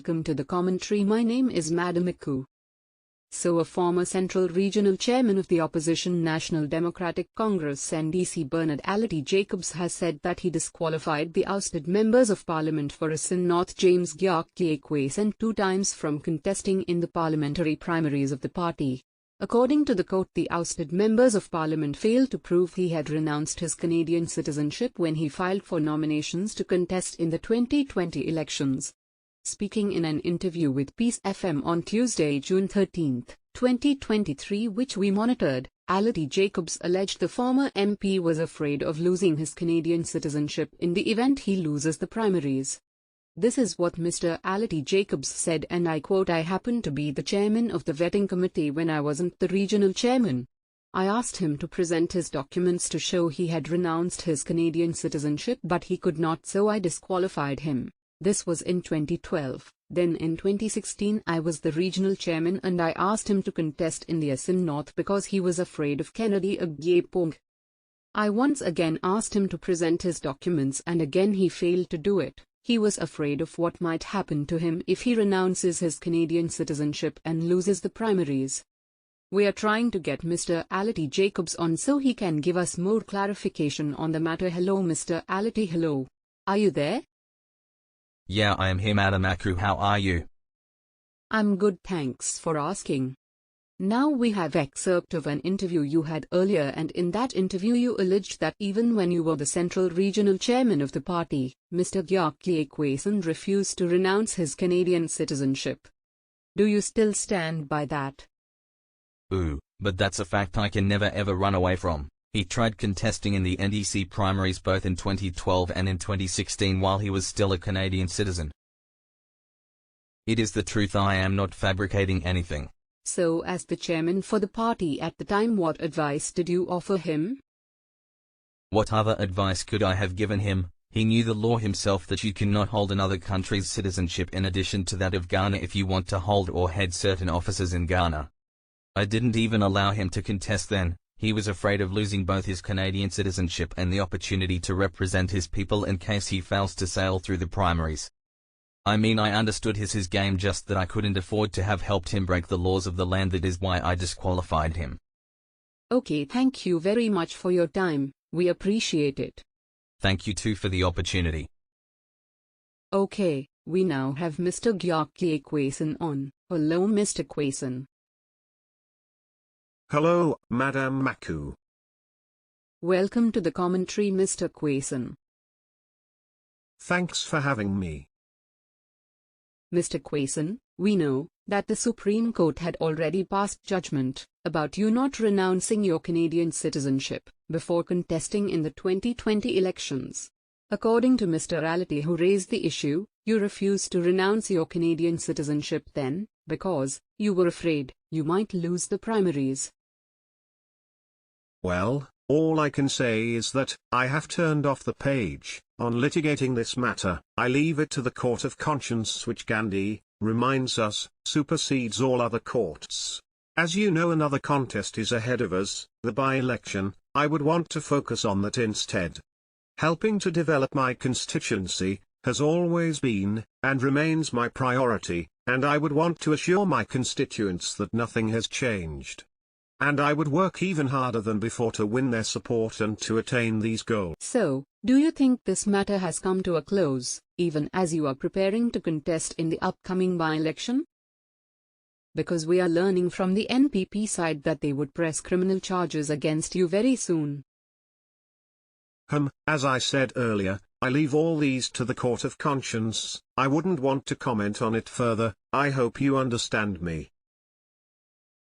welcome to the commentary. My name is Madam Iku. So a former Central Regional Chairman of the opposition National Democratic Congress NDC Bernard Allotey Jacobs has said that he disqualified the ousted members of Parliament for Quayson North James Gyakye Quayson 2 times from contesting in the parliamentary primaries of the party. According to the court, the ousted members of Parliament failed to prove he had renounced his Canadian citizenship when he filed for nominations to contest in the 2020 elections. Speaking in an interview with Peace FM on Tuesday, June 13, 2023, which we monitored, Allotey Jacobs alleged the former MP was afraid of losing his Canadian citizenship in the event he loses the primaries. This is what Mr. Allotey Jacobs said, and I quote, "I happened to be the chairman of the vetting committee when I wasn't the regional chairman. I asked him to present his documents to show he had renounced his Canadian citizenship, but he could not, so I disqualified him. This was in 2012. Then in 2016 I was the regional chairman and I asked him to contest in the Quayson North because he was afraid of Kennedy Gyakye. I once again asked him to present his documents and again he failed to do it. He was afraid of what might happen to him if he renounces his Canadian citizenship and loses the primaries." We are trying to get Mr. Allotey Jacobs on so he can give us more clarification on the matter. Hello Mr. Allotey, hello. Are you there? Yeah, I am here, Madam Iku. How are you? I'm good, thanks for asking. Now we have excerpt of an interview you had earlier, and in that interview you alleged that even when you were the Central Regional Chairman of the party, Mr. Gyakye Quayson refused to renounce his Canadian citizenship. Do you still stand by that? But that's a fact I can never ever run away from. He tried contesting in the NDC primaries both in 2012 and in 2016 while he was still a Canadian citizen. It is the truth, I am not fabricating anything. So as the chairman for the party at the time, what advice did you offer him? What other advice could I have given him? He knew the law himself that you cannot hold another country's citizenship in addition to that of Ghana if you want to hold or head certain offices in Ghana. I didn't even allow him to contest then. He was afraid of losing both his Canadian citizenship and the opportunity to represent his people in case he fails to sail through the primaries. I mean, I understood his game, just that I couldn't afford to have helped him break the laws of the land. That is why I disqualified him. Okay, thank you very much for your time. We appreciate it. Thank you too for the opportunity. Okay, we now have Mr. Gyakye Quayson on. Hello Mr. Quayson. Hello, Madam Iku. Welcome to the commentary, Mr. Quayson. Thanks for having me. Mr. Quayson, we know that the Supreme Court had already passed judgment about you not renouncing your Canadian citizenship before contesting in the 2020 elections. According to Mr. Allotey, who raised the issue, you refused to renounce your Canadian citizenship then, because you were afraid you might lose the primaries. Well, all I can say is that I have turned off the page on litigating this matter. I leave it to the court of conscience, which Gandhi reminds us supersedes all other courts. As you know, another contest is ahead of us, the by-election. I would want to focus on that instead. Helping to develop my constituency has always been, and remains, my priority, and I would want to assure my constituents that nothing has changed. And I would work even harder than before to win their support and to attain these goals. So, do you think this matter has come to a close, even as you are preparing to contest in the upcoming by-election? Because we are learning from the NPP side that they would press criminal charges against you very soon. As I said earlier, I leave all these to the court of conscience. I wouldn't want to comment on it further. I hope you understand me.